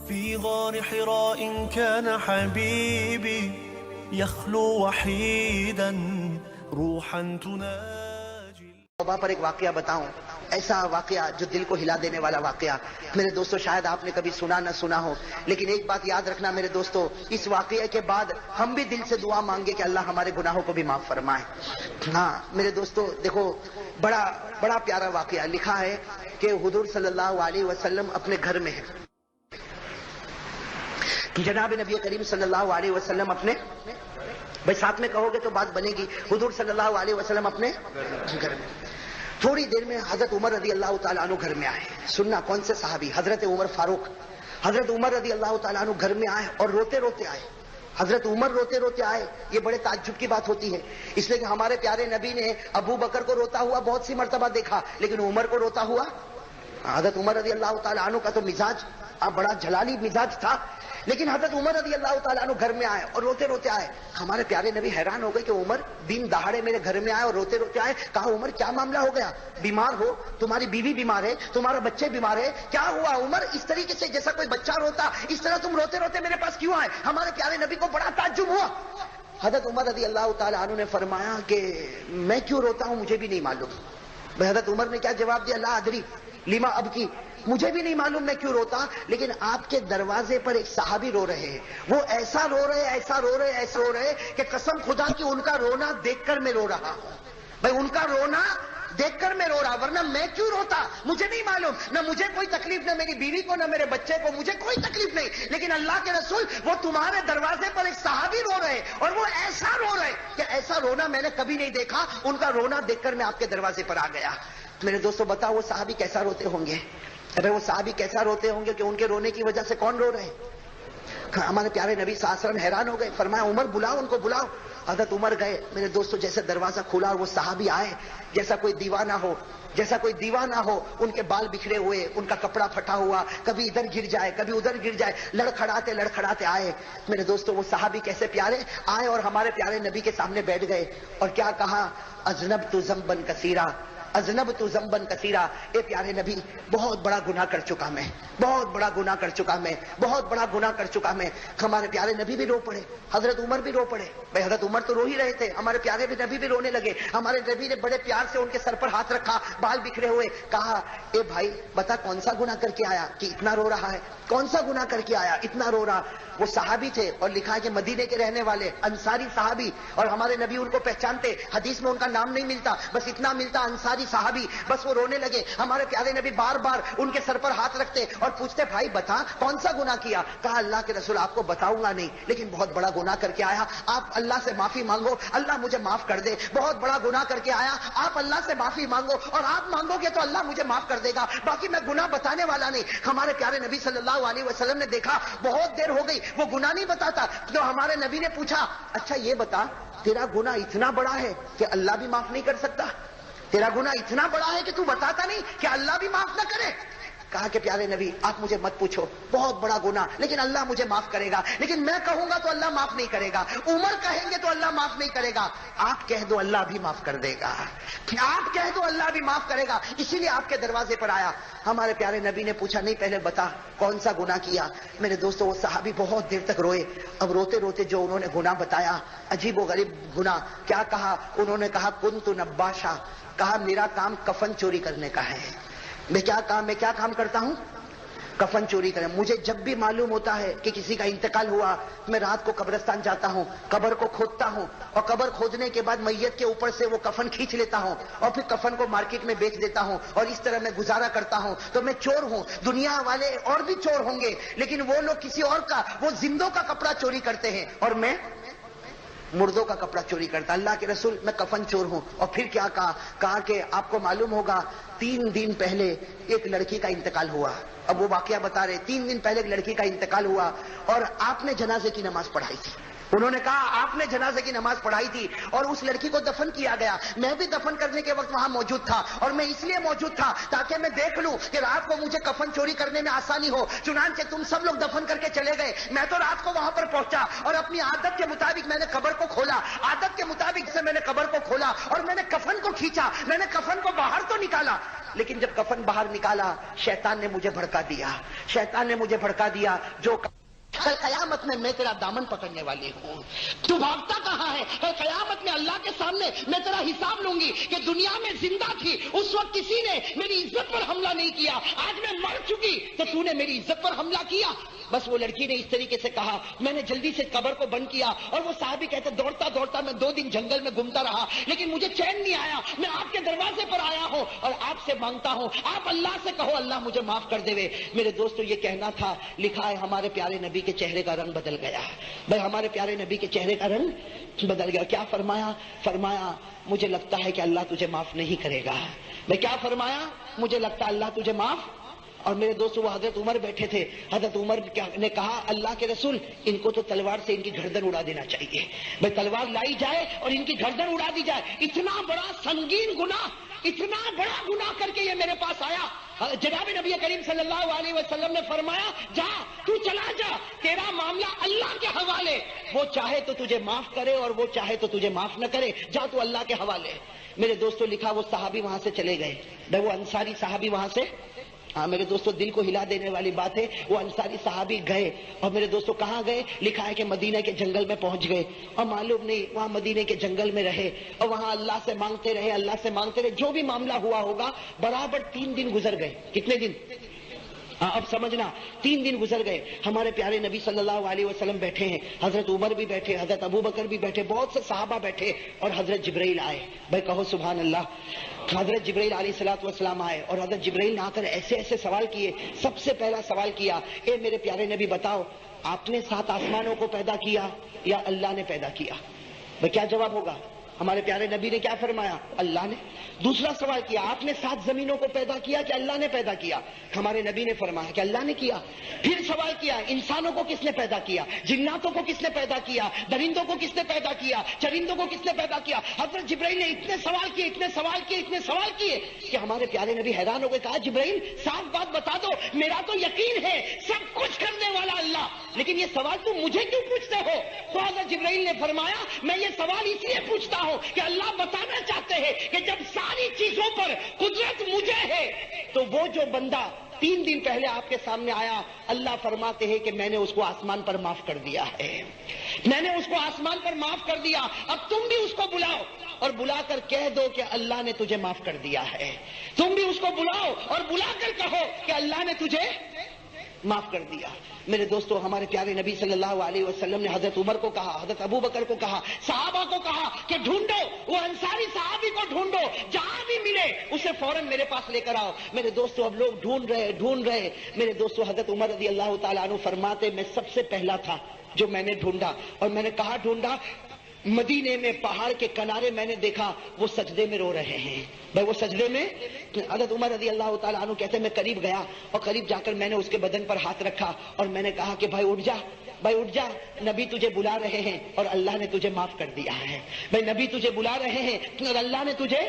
في غار حراء كان حبيبي يخلو وحيدا روحا تناجي. توبہ پر ایک واقعہ بتاؤں، ایسا واقعہ جو دل کو ہلا دینے والا واقعہ. میرے دوستو شاید آپ نے کبھی سنا نہ سنا ہو، لیکن ایک بات یاد رکھنا میرے دوستو، اس واقعے کے بعد ہم بھی دل سے دعا مانگے کہ اللہ ہمارے گناہوں کو بھی معاف فرمائے. ہاں میرے دوستو دیکھو، بڑا پیارا واقعہ لکھا ہے کہ حضور صلی اللہ علیہ وسلم اپنے گھر میں ہیں. جناب نبی کریم صلی اللہ علیہ وسلم اپنے، بھائی ساتھ میں کہو گے تو بات بنے گی، حضور صلی اللہ علیہ وسلم اپنے گھر میں. تھوڑی دیر میں حضرت عمر رضی اللہ تعالیٰ عنہ گھر میں آئے. سننا کون سے صحابی؟ حضرت عمر فاروق. حضرت عمر رضی اللہ تعالیٰ عنہ گھر میں آئے اور روتے روتے آئے. حضرت عمر روتے روتے آئے. یہ بڑے تعجب کی بات ہوتی ہے، اس لیے کہ ہمارے پیارے نبی نے ابو بکر کو روتا ہوا بہت سی مرتبہ دیکھا، لیکن عمر کو روتا ہوا. حضرت عمر رضی اللہ تعالیٰ عنہ کا تو مزاج بڑا جلالی مزاج تھا، لیکن حضرت عمر رضی اللہ تعالیٰ عنہ گھر میں آئے اور روتے روتے آئے. ہمارے پیارے نبی حیران ہو گئے کہ عمر دن دہاڑے میرے گھر میں آئے اور روتے روتے آئے. کہا عمر کیا معاملہ ہو گیا؟ بیمار ہو؟ تمہاری بیوی بیمار ہے؟ تمہارا بچے بیمار ہے؟ کیا ہوا عمر؟ اس طریقے سے جیسا کوئی بچہ روتا، اس طرح تم روتے روتے میرے پاس کیوں آئے؟ ہمارے پیارے نبی کو بڑا تعجب ہوا. حضرت عمر رضی اللہ تعالیٰ عنہ نے فرمایا کہ میں کیوں روتا ہوں مجھے بھی نہیں معلوم. حضرت عمر نے کیا جواب دیا؟ لا ادری لما ابکی، مجھے بھی نہیں معلوم میں کیوں روتا، لیکن آپ کے دروازے پر ایک صحابی رو رہے ہیں. وہ ایسا رو رہے ایسا رو رہے ایسا رو رہے کہ قسم خدا کی ان کا رونا دیکھ کر میں رو رہا ہوں. بھائی ان کا رونا دیکھ کر میں رو رہا، ورنہ میں کیوں روتا مجھے نہیں معلوم. نہ مجھے کوئی تکلیف، نہ میری بیوی کو، نہ میرے بچے کو، مجھے کوئی تکلیف نہیں. لیکن اللہ کے رسول وہ تمہارے دروازے پر ایک صحابی رو رہے اور وہ ایسا رو رہے کہ ایسا رونا میں نے کبھی نہیں دیکھا. ان کا رونا دیکھ کر میں آپ کے دروازے پر آ گیا. میرے دوستو بتاؤ وہ صحابی کیسا روتے ہوں گے؟ ارے وہ صحابی کیسا روتے ہوں گے کہ ان کے رونے کی وجہ سے کون رو رہے ہیں؟ ہمارے پیارے نبی صلی اللہ علیہ وسلم حیران ہو گئے. فرمایا عمر بلاؤ ان کو، بلاؤ. حضرت عمر گئے. میرے دوستو جیسے دروازہ کھلا اور وہ صحابی آئے، جیسا کوئی دیوانہ ہو، جیسا کوئی دیوانہ ہو. ان کے بال بکھرے ہوئے، ان کا کپڑا پھٹا ہوا، کبھی ادھر گر جائے کبھی ادھر گر جائے، لڑکھڑاتے آئے. میرے دوستو وہ صحابی کیسے پیارے آئے اور ہمارے پیارے نبی کے سامنے بیٹھ گئے اور کیا کہا؟ اذنبت ذنبا کثیرا، اذنبت ذنبا کثیرا. اے پیارے نبی بہت بڑا گناہ کر چکا میں، بہت بڑا گناہ کر چکا میں، بہت بڑا گناہ کر چکا میں. ہمارے پیارے نبی بھی رو پڑے، حضرت عمر بھی رو پڑے. بھائی حضرت عمر تو رو ہی رہے تھے، ہمارے پیارے نبی بھی رونے لگے. ہمارے نبی نے بڑے پیار سے ان کے سر پر ہاتھ رکھا، بال بکھرے ہوئے. کہا اے بھائی بتا کون سا گناہ کر کے آیا کہ اتنا رو رہا ہے؟ کون سا گناہ کر کے آیا اتنا رو رہا؟ وہ صحابی تھے اور لکھا ہے کہ مدینے کے رہنے والے انصاری صحابی، اور ہمارے نبی ان کو پہچانتے. حدیث میں ان کا نام نہیں ملتا، بس اتنا ملتا انصاری صحابی. بس وہ رونے لگے. ہمارے پیارے نبی بار بار ان کے سر پر ہاتھ رکھتے اور پوچھتے بھائی بتا کون سا گناہ کیا؟ کہا اللہ کے رسول آپ کو بتاؤں گا نہیں، لیکن بہت بڑا گناہ کر کے آیا. آپ اللہ سے معافی مانگو، اللہ مجھے معاف کر دے. بہت بڑا گناہ کر کے آیا، آپ اللہ سے معافی مانگو اور آپ مانگو گے تو اللہ مجھے معاف کر دے گا. باقی میں گناہ بتانے والا نہیں. ہمارے پیارے نبی صلی اللہ علیہ وسلم نے دیکھا بہت دیر ہو گئی وہ گناہ نہیں بتاتا، تو ہمارے نبی نے پوچھا اچھا یہ بتا تیرا گناہ اتنا بڑا ہے کہ اللہ بھی معاف نہیں کر سکتا؟ تیرا گناہ اتنا بڑا ہے کہ تو بتاتا نہیں کہ اللہ بھی معاف نہ کرے؟ کہا کہ پیارے نبی آپ مجھے مت پوچھو، بہت بڑا گناہ لیکن اللہ مجھے معاف کرے گا. لیکن میں کہوں گا تو اللہ معاف نہیں کرے گا، عمر کہیں گے تو اللہ معاف نہیں کرے گا. آپ کہہ دو اللہ بھی معاف کر دے گا، آپ کہہ دو اللہ بھی معاف کرے گا. اسی لیے آپ کے دروازے پر آیا. ہمارے پیارے نبی نے پوچھا نہیں پہلے بتا کون سا گناہ کیا. میرے دوستو وہ صحابی بہت دیر تک روئے. اب روتے روتے جو انہوں نے گناہ بتایا، عجیب و غریب گناہ. کیا کہا انہوں نے؟ کہا کنت نباشا، کہا میرا کام کفن چوری کرنے کا ہے. میں کیا کام کرتا ہوں؟ کفن چوری کریں. مجھے جب بھی معلوم ہوتا ہے کہ کسی کا انتقال ہوا، میں رات کو قبرستان جاتا ہوں، قبر کو کھودتا ہوں اور قبر کھودنے کے بعد میت کے اوپر سے وہ کفن کھینچ لیتا ہوں اور پھر کفن کو مارکیٹ میں بیچ دیتا ہوں اور اس طرح میں گزارا کرتا ہوں. تو میں چور ہوں. دنیا والے اور بھی چور ہوں گے، لیکن وہ لوگ کسی اور کا، وہ زندوں کا کپڑا چوری کرتے ہیں اور میں مردوں کا کپڑا چوری کرتا. اللہ کے رسول میں کفن چور ہوں. اور پھر کیا کہا کہ آپ کو معلوم ہوگا 3 دن پہلے ایک لڑکی کا انتقال ہوا. اب وہ واقعہ بتا رہے 3 دن پہلے ایک لڑکی کا انتقال ہوا اور آپ نے جنازے کی نماز پڑھائی تھی. انہوں نے کہا آپ نے جنازے کی نماز پڑھائی تھی اور اس لڑکی کو دفن کیا گیا. میں بھی دفن کرنے کے وقت وہاں موجود تھا اور میں اس لیے موجود تھا تاکہ میں دیکھ لوں کہ رات کو مجھے کفن چوری کرنے میں آسانی ہو. چنانچہ تم سب لوگ دفن کر کے چلے گئے، میں تو رات کو وہاں پر پہنچا اور اپنی عادت کے مطابق میں نے قبر کو کھولا. عادت کے مطابق سے میں نے قبر کو کھولا اور میں نے کفن کو کھینچا. میں نے کفن کو باہر تو نکالا لیکن جب کفن باہر نکالا شیطان نے مجھے بھڑکا دیا، شیطان نے مجھے بھڑکا دیا، جو کل قیامت میں تیرا دامن پکڑنے والی ہوں، تو بھاگتا کہاں ہے؟ قیامت میں اللہ کے سامنے میں تیرا حساب لوں گی کہ دنیا میں زندہ تھی اس وقت کسی نے میری عزت پر حملہ نہیں کیا، آج میں مر چکی تو تو نے میری عزت پر حملہ کیا۔ بس وہ لڑکی نے اس طریقے سے کہا، میں نے جلدی سے قبر کو بند کیا، اور وہ صحابی کہتے دوڑتا دوڑتا میں 2 دن جنگل میں گھومتا رہا، لیکن مجھے چین نہیں آیا، میں آپ کے دروازے پر آیا ہوں اور آپ سے مانگتا ہوں، آپ اللہ سے کہو اللہ مجھے معاف کر دے۔ میرے دوستو یہ کہنا تھا، لکھا ہے ہمارے پیارے نبی کے چہرے کا رنگ بدل گیا۔ بھائی ہمارے پیارے نبی کے چہرے کا رنگ بدل گیا۔ کیا فرمایا؟ فرمایا مجھے لگتا ہے کہ اللہ تجھے معاف نہیں کرے گا۔ میں کیا فرمایا؟ مجھے لگتا ہے اللہ تجھے معاف۔ اور میرے دوستو وہ حضرت عمر بیٹھے تھے، حضرت عمر نے کہا اللہ کے رسول ان کو تو تلوار سے ان کی گردن اڑا دینا چاہیے۔ بھائی تلوار لائی جائے اور ان کی گردن اڑا دی جائے، اتنا بڑا سنگین گناہ، اتنا بڑا گناہ کر کے یہ میرے پاس آیا۔ جناب نبی کریم صلی اللہ علیہ وسلم نے فرمایا جا تو چلا جا، تیرا معاملہ اللہ کے حوالے، وہ چاہے تو تجھے معاف کرے اور وہ چاہے تو تجھے معاف نہ کرے، جا تو اللہ کے حوالے۔ میرے دوستو لکھا وہ صحابی وہاں سے چلے گئے، وہ انصاری صحابی وہاں سے، ہاں میرے دوستو دل کو ہلا دینے والی بات ہے، وہ انصاری صحابی گئے اور میرے دوستو کہاں گئے؟ لکھا ہے کہ مدینہ کے جنگل میں پہنچ گئے، اور معلوم نہیں وہاں مدینہ کے جنگل میں رہے اور وہاں اللہ سے مانگتے رہے، اللہ سے مانگتے رہے، جو بھی معاملہ ہوا ہوگا برابر 3 دن گزر گئے۔ کتنے دن؟ ہاں اب سمجھنا، 3 دن گزر گئے۔ ہمارے پیارے نبی صلی اللہ علیہ وسلم بیٹھے ہیں، حضرت عمر بھی بیٹھے، حضرت ابو بکر بھی بیٹھے، بہت سے صحابہ بیٹھے، اور حضرت جبرائیل آئے۔ بھائی کہو سبحان اللہ۔ حضرت جبرائیل علیہ السلام آئے اور حضرت جبرائیل نے آ کر ایسے ایسے سوال کیے۔ سب سے پہلا سوال کیا، اے میرے پیارے نبی بتاؤ آپ نے 7 آسمانوں کو پیدا کیا یا اللہ نے پیدا کیا؟ بھائی کیا جواب ہوگا؟ ہمارے پیارے نبی نے کیا فرمایا؟ اللہ نے۔ دوسرا سوال کیا، آپ نے 7 زمینوں کو پیدا کیا کہ اللہ نے پیدا کیا؟ ہمارے نبی نے فرمایا کہ اللہ نے کیا۔ پھر سوال کیا، انسانوں کو کس نے پیدا کیا؟ جناتوں کو کس نے پیدا کیا؟ درندوں کو کس نے پیدا کیا؟ چرندوں کو کس نے پیدا کیا؟ حضرت جبرائیل نے اتنے سوال کیے، اتنے سوال کیے، اتنے سوال کیے کہ ہمارے پیارے نبی حیران ہو گئے۔ کہا جبرائیل صاف بات بتا دو، میرا تو یقین ہے سب کچھ کرنے والا اللہ، لیکن یہ سوال تم مجھے کیوں پوچھتے ہو؟ تو حضرت جبرائیل نے فرمایا میں یہ سوال اس لیے پوچھتا ہوں کہ اللہ بتانا چاہتے ہیں کہ جب ساری چیزوں پر قدرت مجھے ہے تو وہ جو بندہ 3 دن پہلے آپ کے سامنے آیا، اللہ فرماتے ہیں کہ میں نے اس کو آسمان پر معاف کر دیا ہے، میں نے اس کو آسمان پر معاف کر دیا۔ اب تم بھی اس کو بلاؤ اور بلا کر کہہ دو کہ اللہ نے تجھے معاف کر دیا ہے۔ تم بھی اس کو بلاؤ اور بلا کر کہو کہ اللہ نے تجھے معاف کر دیا۔ میرے دوستو ہمارے پیارے نبی صلی اللہ علیہ وسلم نے حضرت عمر کو کہا، حضرت ابو بکر کو کہا، صحابہ کو کہا کہ ڈھونڈو وہ انصاری صحابی کو، ڈھونڈو جہاں بھی ملے اسے فوراً میرے پاس لے کر آؤ۔ میرے دوستو اب لوگ ڈھونڈ رہے۔ میرے دوستو حضرت عمر رضی اللہ تعالیٰ عنہ فرماتے میں سب سے پہلا تھا جو میں نے ڈھونڈا، اور میں نے کہا ڈھونڈا؟ مدینے میں پہاڑ کے کنارے میں نے دیکھا وہ سجدے میں رو رہے ہیں۔ بھائی وہ سجدے میں، حضرت عمر رضی اللہ تعالیٰ عنہ کہتے ہیں میں قریب گیا اور قریب جا کر میں نے اس کے بدن پر ہاتھ رکھا اور میں نے کہا کہ بھائی اٹھ جا، بھائی اٹھ جا، نبی تجھے بلا رہے ہیں اور اللہ نے تجھے معاف کر دیا ہے۔ بھائی نبی تجھے بلا رہے ہیں اور اللہ نے تجھے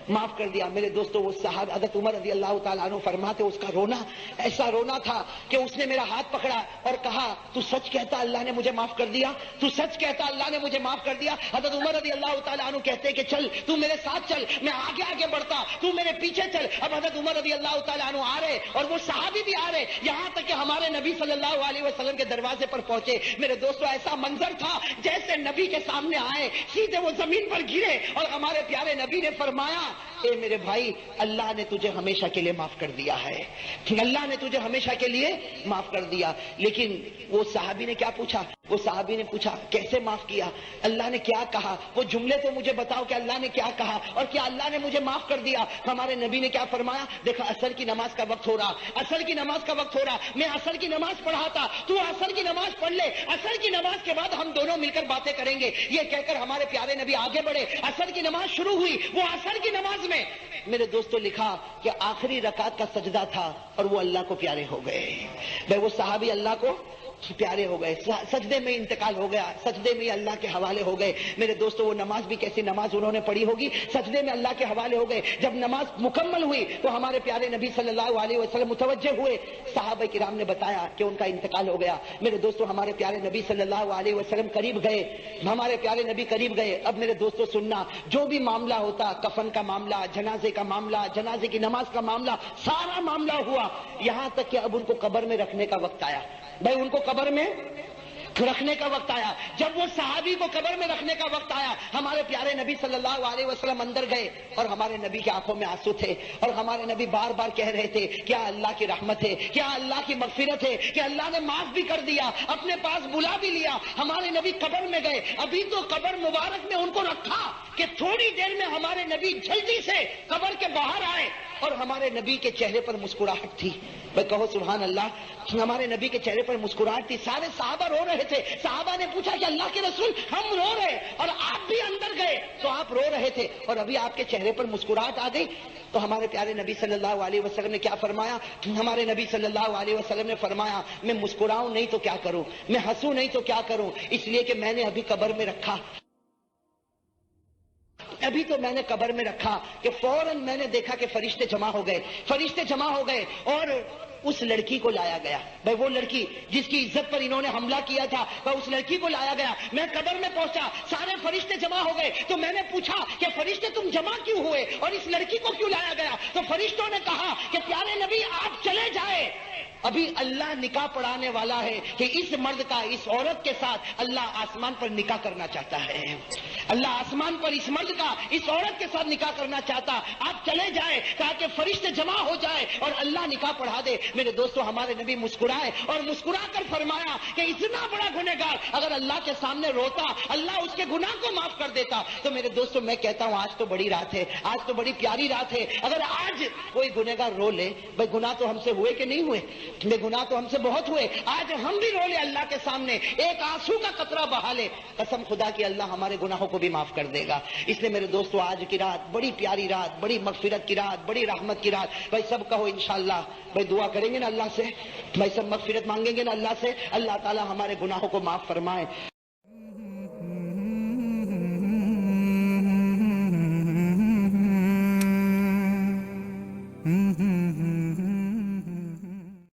معاف کر دیا۔ میرے دوستو وہ صحابہ حضرت عمر رضی اللہ تعالیٰ عنہ فرماتے اس کا رونا ایسا رونا تھا کہ اس نے میرا ہاتھ پکڑا اور کہا تو سچ کہتا اللہ نے مجھے معاف کر دیا؟ تو سچ کہتا اللہ نے مجھے معاف کر دیا؟ حضرت عمر رضی اللہ تعالیٰ عنہ کہتے کہ چل تو میرے ساتھ چل، میں آگے آگے بڑھتا، تو میرے پیچھے چل۔ اب حضرت عمر رضی اللہ تعالیٰ عنہ آ رہے اور وہ صحابی بھی آ رہے، یہاں تک کہ ہمارے نبی صلی اللہ علیہ وسلم کے دروازے پر پہنچے۔ میرے دوستو ایسا منظر تھا جیسے نبی کے سامنے آئے سیدھے وہ زمین پر گرے اور ہمارے پیارے نبی نے فرمایا اے میرے بھائی اللہ نے تجھے ہمیشہ کے لیے معاف کر دیا ہے، اللہ نے تجھے ہمیشہ کے لیے معاف کر دیا۔ لیکن وہ صحابی نے کیا پوچھا؟ وہ صحابی نے پوچھا کیسے معاف کیا؟ اللہ نے کیا کہا؟ وہ جملے تو مجھے بتاؤ کہ اللہ نے کیا کہا اور کیا اللہ نے مجھے معاف کر دیا؟ ہمارے نبی نے کیا فرمایا؟ دیکھا عصر کی نماز کا وقت ہو رہا، عصر کی نماز کا وقت ہو رہا، میں عصر کی نماز پڑھاتا، تو عصر کی نماز پڑھ لے، عصر کی نماز کے بعد ہم دونوں مل کر باتیں کریں گے۔ یہ کہہ کر ہمارے پیارے نبی آگے بڑھے، عصر کی نماز شروع ہوئی۔ وہ عصر کی نماز میں میرے دوستو لکھا کہ آخری رکعت کا سجدہ تھا اور وہ اللہ کو پیارے ہو گئے۔ بھائی وہ صحابی اللہ کو پیارے ہو گئے، سجدے میں انتقال ہو گیا، سجدے میں اللہ کے حوالے ہو گئے۔ میرے دوستو وہ نماز بھی کیسی نماز انہوں نے پڑھی ہوگی، سجدے میں اللہ کے حوالے ہو گئے۔ جب نماز مکمل ہوئی تو ہمارے پیارے نبی صلی اللہ علیہ وسلم متوجہ ہوئے، صحابہ کرام نے بتایا کہ ان کا انتقال ہو گیا۔ میرے دوستو ہمارے پیارے نبی صلی اللہ علیہ وسلم قریب گئے، ہمارے پیارے نبی قریب گئے۔ اب میرے دوستو سننا، جو بھی معاملہ ہوتا، کفن کا معاملہ، جنازے کا معاملہ, جنازے کی نماز کا معاملہ, سارا معاملہ ہوا, یہاں تک کہ اب ان کو قبر میں رکھنے کا وقت آیا. بھائی ان کو قبر میں رکھنے کا وقت آیا. جب وہ صحابی کو قبر میں رکھنے کا وقت آیا, ہمارے پیارے نبی صلی اللہ علیہ وسلم اندر گئے, اور ہمارے نبی کی آنکھوں میں آنسو تھے, اور ہمارے نبی بار بار کہہ رہے تھے کیا اللہ کی رحمت ہے, کیا اللہ کی مغفرت ہے, کہ اللہ نے معاف بھی کر دیا, اپنے پاس بلا بھی لیا. ہمارے نبی قبر میں گئے, ابھی تو قبر مبارک میں ان کو رکھا کہ تھوڑی دیر میں ہمارے نبی جلدی سے قبر کے باہر آئے, اور ہمارے نبی کے چہرے پر مسکراہٹ تھی. بھائی کہو سبحان اللہ. ہمارے نبی کے چہرے پر مسکراہٹ تھی. سارے صحابہ رو رہے تھے. صحابہ نے پوچھا کہ اللہ کے رسول ہم رو رہے, اور آپ بھی اندر گئے تو آپ رو رہے تھے, اور ابھی آپ کے چہرے پر مسکراہٹ آ گئی. تو ہمارے پیارے نبی صلی اللہ علیہ وسلم نے کیا فرمایا؟ ہمارے نبی صلی اللہ علیہ وسلم نے فرمایا میں مسکراؤں نہیں تو کیا کروں, میں ہنسوں نہیں تو کیا کروں, اس لیے کہ میں نے ابھی قبر میں رکھا, ابھی تو میں نے قبر میں رکھا کہ فوراً میں نے دیکھا کہ فرشتے جمع ہو گئے, فرشتے جمع ہو گئے, اور اس لڑکی کو لایا گیا. بھائی وہ لڑکی جس کی عزت پر انہوں نے حملہ کیا تھا, اس لڑکی کو لایا گیا. میں قبر میں پہنچا, سارے فرشتے جمع ہو گئے, تو میں نے پوچھا کہ فرشتے تم جمع کیوں ہوئے اور اس لڑکی کو کیوں لایا گیا؟ تو فرشتوں نے کہا کہ پیارے نبی آپ چلے جائے, ابھی اللہ نکاح پڑھانے والا ہے کہ اس مرد کا اس عورت کے ساتھ اللہ آسمان پر نکاح کرنا چاہتا ہے. اللہ آسمان پر اس مرد کا اس عورت کے ساتھ نکاح کرنا چاہتا, آپ چلے جائیں تاکہ فرشتے جمع ہو جائے اور اللہ نکاح پڑھا دے. میرے دوستو ہمارے نبی مسکرائے, اور مسکرا کر فرمایا کہ اتنا بڑا گنہگار اگر اللہ کے سامنے روتا, اللہ اس کے گناہ کو معاف کر دیتا. تو میرے دوستو میں کہتا ہوں آج تو بڑی رات ہے, آج تو بڑی پیاری رات ہے. اگر آج کوئی گنہگار رو لے, بھائی گناہ تو ہم سے ہوئے کہ نہیں ہوئے, بے گناہ تو ہم سے بہت ہوئے, آج ہم بھی رو لے اللہ کے سامنے, ایک آنسو کا قطرہ بہا لے, قسم خدا کی اللہ ہمارے گناہوں کو بھی معاف کر دے گا. اس لیے میرے دوستو آج کی رات بڑی پیاری رات, بڑی مغفرت کی رات, بڑی رحمت کی رات. بھائی سب کہو انشاءاللہ, بھائی دعا کریں گے نا اللہ سے, بھائی سب مغفرت مانگیں گے نا اللہ سے, اللہ تعالی ہمارے گناہوں کو معاف فرمائے.